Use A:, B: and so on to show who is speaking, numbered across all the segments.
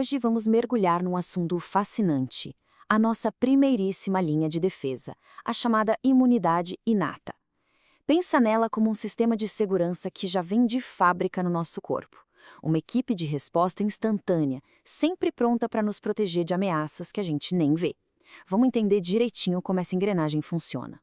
A: Hoje vamos mergulhar num assunto fascinante, a nossa primeiríssima linha de defesa, a chamada imunidade inata. Pensa nela como um sistema de segurança que já vem de fábrica no nosso corpo. Uma equipe de resposta instantânea, sempre pronta para nos proteger de ameaças que a gente nem vê. Vamos entender direitinho como essa engrenagem funciona.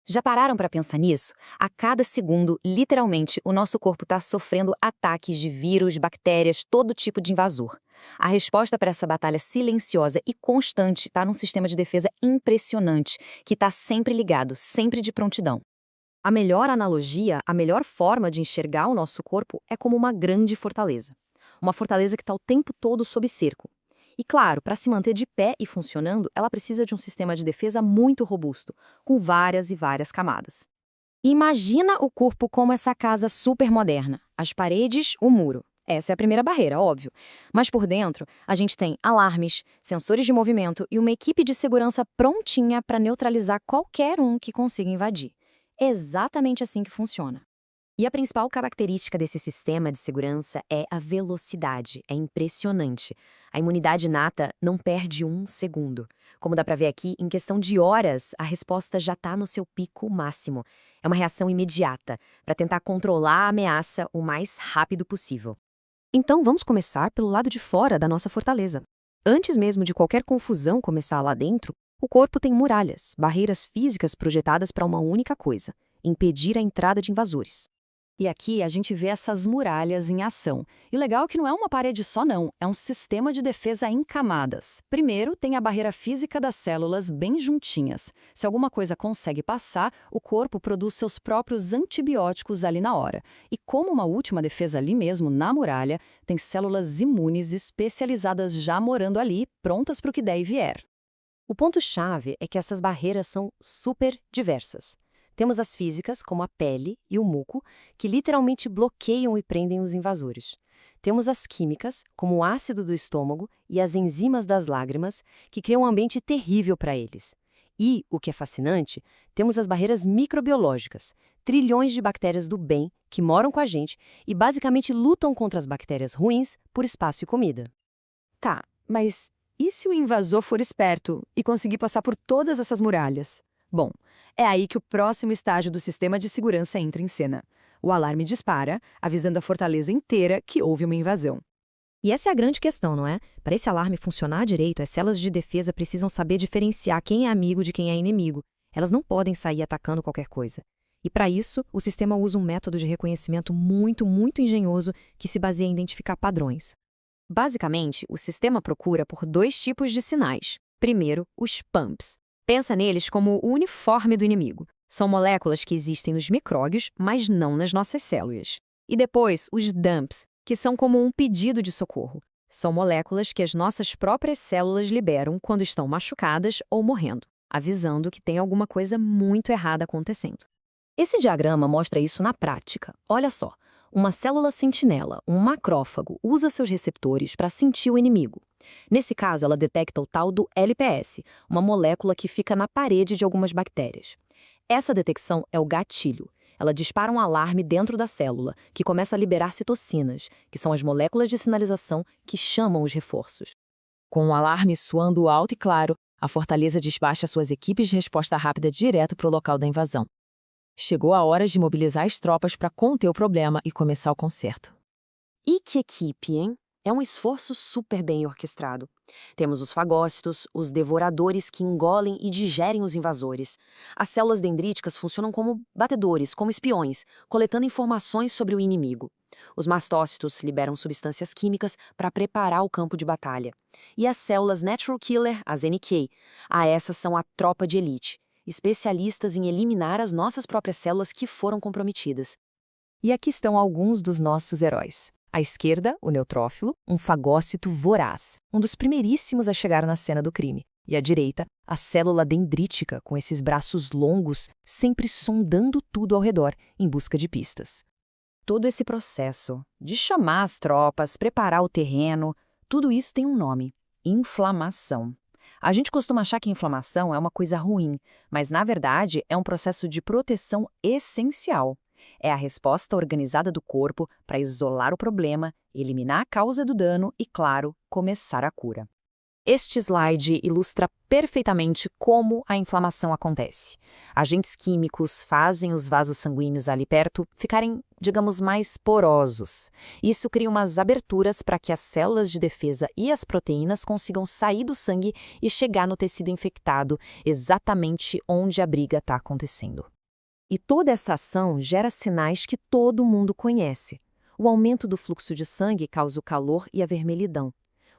A: Já pararam para pensar nisso? A cada segundo, literalmente, o nosso corpo está sofrendo ataques de vírus, bactérias, todo tipo de invasor. A resposta para essa batalha silenciosa e constante está num sistema de defesa impressionante, que está sempre ligado, sempre de prontidão. A melhor analogia, a melhor forma de enxergar o nosso corpo é como uma grande fortaleza. Uma fortaleza que está o tempo todo sob cerco. E claro, para se manter de pé e funcionando, ela precisa de um sistema de defesa muito robusto, com várias e várias camadas. Imagina o corpo como essa casa super moderna. As paredes, o muro. Essa é a primeira barreira, óbvio. Mas por dentro, a gente tem alarmes, sensores de movimento e uma equipe de segurança prontinha para neutralizar qualquer um que consiga invadir. É exatamente assim que funciona. E a principal característica desse sistema de segurança é a velocidade. É impressionante. A imunidade inata não perde um segundo. Como dá para ver aqui, em questão de horas, a resposta já está no seu pico máximo. É uma reação imediata, para tentar controlar a ameaça o mais rápido possível. Então vamos começar pelo lado de fora da nossa fortaleza. Antes mesmo de qualquer confusão começar lá dentro, o corpo tem muralhas, barreiras físicas projetadas para uma única coisa: impedir a entrada de invasores. E aqui a gente vê essas muralhas em ação. E legal que não é uma parede só não, é um sistema de defesa em camadas. Primeiro, tem a barreira física das células bem juntinhas. Se alguma coisa consegue passar, o corpo produz seus próprios antibióticos ali na hora. E como uma última defesa ali mesmo, na muralha, tem células imunes especializadas já morando ali, prontas para o que der e vier. O ponto-chave é que essas barreiras são super diversas. Temos as físicas, como a pele e o muco, que literalmente bloqueiam e prendem os invasores. Temos as químicas, como o ácido do estômago e as enzimas das lágrimas, que criam um ambiente terrível para eles. E, o que é fascinante, temos as barreiras microbiológicas, trilhões de bactérias do bem que moram com a gente e basicamente lutam contra as bactérias ruins por espaço e comida. Tá, mas e se o invasor for esperto e conseguir passar por todas essas muralhas? Bom, é aí que o próximo estágio do sistema de segurança entra em cena. O alarme dispara, avisando a fortaleza inteira que houve uma invasão. E essa é a grande questão, não é? Para esse alarme funcionar direito, as células de defesa precisam saber diferenciar quem é amigo de quem é inimigo. Elas não podem sair atacando qualquer coisa. E para isso, o sistema usa um método de reconhecimento muito engenhoso que se baseia em identificar padrões. Basicamente, o sistema procura por dois tipos de sinais. Primeiro, os pumps. Pensa neles como o uniforme do inimigo. São moléculas que existem nos micróbios, mas não nas nossas células. E depois, os dumps, que são como um pedido de socorro. São moléculas que as nossas próprias células liberam quando estão machucadas ou morrendo, avisando que tem alguma coisa muito errada acontecendo. Esse diagrama mostra isso na prática. Olha só, uma célula sentinela, um macrófago, usa seus receptores para sentir o inimigo. Nesse caso, ela detecta o tal do LPS, uma molécula que fica na parede de algumas bactérias. Essa detecção é o gatilho. Ela dispara um alarme dentro da célula, que começa a liberar citocinas, que são as moléculas de sinalização que chamam os reforços. Com o alarme soando alto e claro, a fortaleza despacha suas equipes de resposta rápida direto para o local da invasão. Chegou a hora de mobilizar as tropas para conter o problema e começar o conserto. E que equipe, hein? É um esforço super bem orquestrado. Temos os fagócitos, os devoradores que engolem e digerem os invasores. As células dendríticas funcionam como batedores, como espiões, coletando informações sobre o inimigo. Os mastócitos liberam substâncias químicas para preparar o campo de batalha. E as células Natural Killer, as NK, essas são a tropa de elite, especialistas em eliminar as nossas próprias células que foram comprometidas. E aqui estão alguns dos nossos heróis. À esquerda, o neutrófilo, um fagócito voraz, um dos primeiríssimos a chegar na cena do crime. E à direita, a célula dendrítica, com esses braços longos, sempre sondando tudo ao redor, em busca de pistas. Todo esse processo de chamar as tropas, preparar o terreno, tudo isso tem um nome: inflamação. A gente costuma achar que inflamação é uma coisa ruim, mas na verdade é um processo de proteção essencial. É a resposta organizada do corpo para isolar o problema, eliminar a causa do dano e, claro, começar a cura. Este slide ilustra perfeitamente como a inflamação acontece. Agentes químicos fazem os vasos sanguíneos ali perto ficarem, digamos, mais porosos. Isso cria umas aberturas para que as células de defesa e as proteínas consigam sair do sangue e chegar no tecido infectado, exatamente onde a briga está acontecendo. E toda essa ação gera sinais que todo mundo conhece. O aumento do fluxo de sangue causa o calor e a vermelhidão.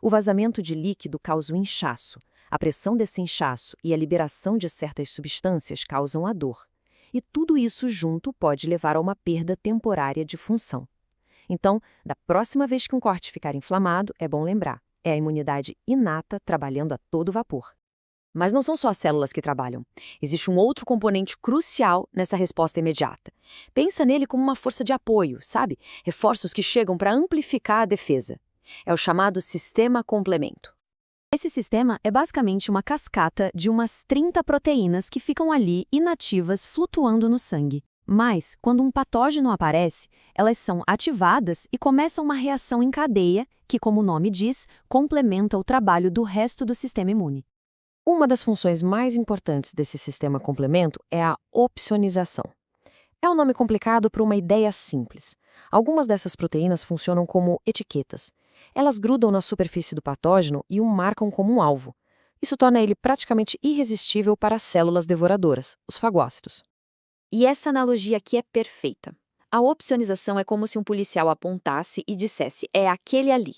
A: O vazamento de líquido causa o inchaço. A pressão desse inchaço e a liberação de certas substâncias causam a dor. E tudo isso junto pode levar a uma perda temporária de função. Então, da próxima vez que um corte ficar inflamado, é bom lembrar, é a imunidade inata trabalhando a todo vapor. Mas não são só as células que trabalham. Existe um outro componente crucial nessa resposta imediata. Pensa nele como uma força de apoio, sabe? Reforços que chegam para amplificar a defesa. É o chamado sistema complemento. Esse sistema é basicamente uma cascata de umas 30 proteínas que ficam ali inativas flutuando no sangue. Mas, quando um patógeno aparece, elas são ativadas e começam uma reação em cadeia que, como o nome diz, complementa o trabalho do resto do sistema imune. Uma das funções mais importantes desse sistema complemento é a opsonização. É um nome complicado para uma ideia simples. Algumas dessas proteínas funcionam como etiquetas. Elas grudam na superfície do patógeno e o marcam como um alvo. Isso torna ele praticamente irresistível para as células devoradoras, os fagócitos. E essa analogia aqui é perfeita. A opsonização é como se um policial apontasse e dissesse, é aquele ali.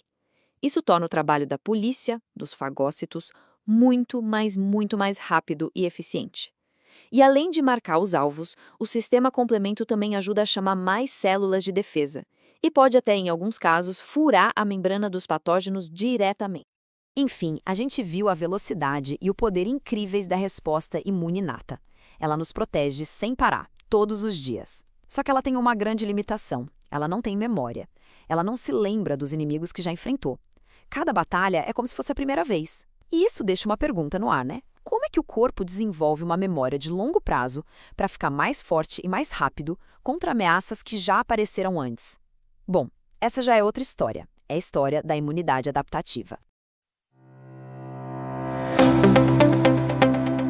A: Isso torna o trabalho da polícia, dos fagócitos, muito mais rápido e eficiente. E além de marcar os alvos, o sistema complemento também ajuda a chamar mais células de defesa. E pode até, em alguns casos, furar a membrana dos patógenos diretamente. Enfim, a gente viu a velocidade e o poder incríveis da resposta imune inata. Ela nos protege sem parar, todos os dias. Só que ela tem uma grande limitação. Ela não tem memória. Ela não se lembra dos inimigos que já enfrentou. Cada batalha é como se fosse a primeira vez. E isso deixa uma pergunta no ar, né? Como é que o corpo desenvolve uma memória de longo prazo para ficar mais forte e mais rápido contra ameaças que já apareceram antes? Bom, essa já é outra história. É a história da imunidade adaptativa.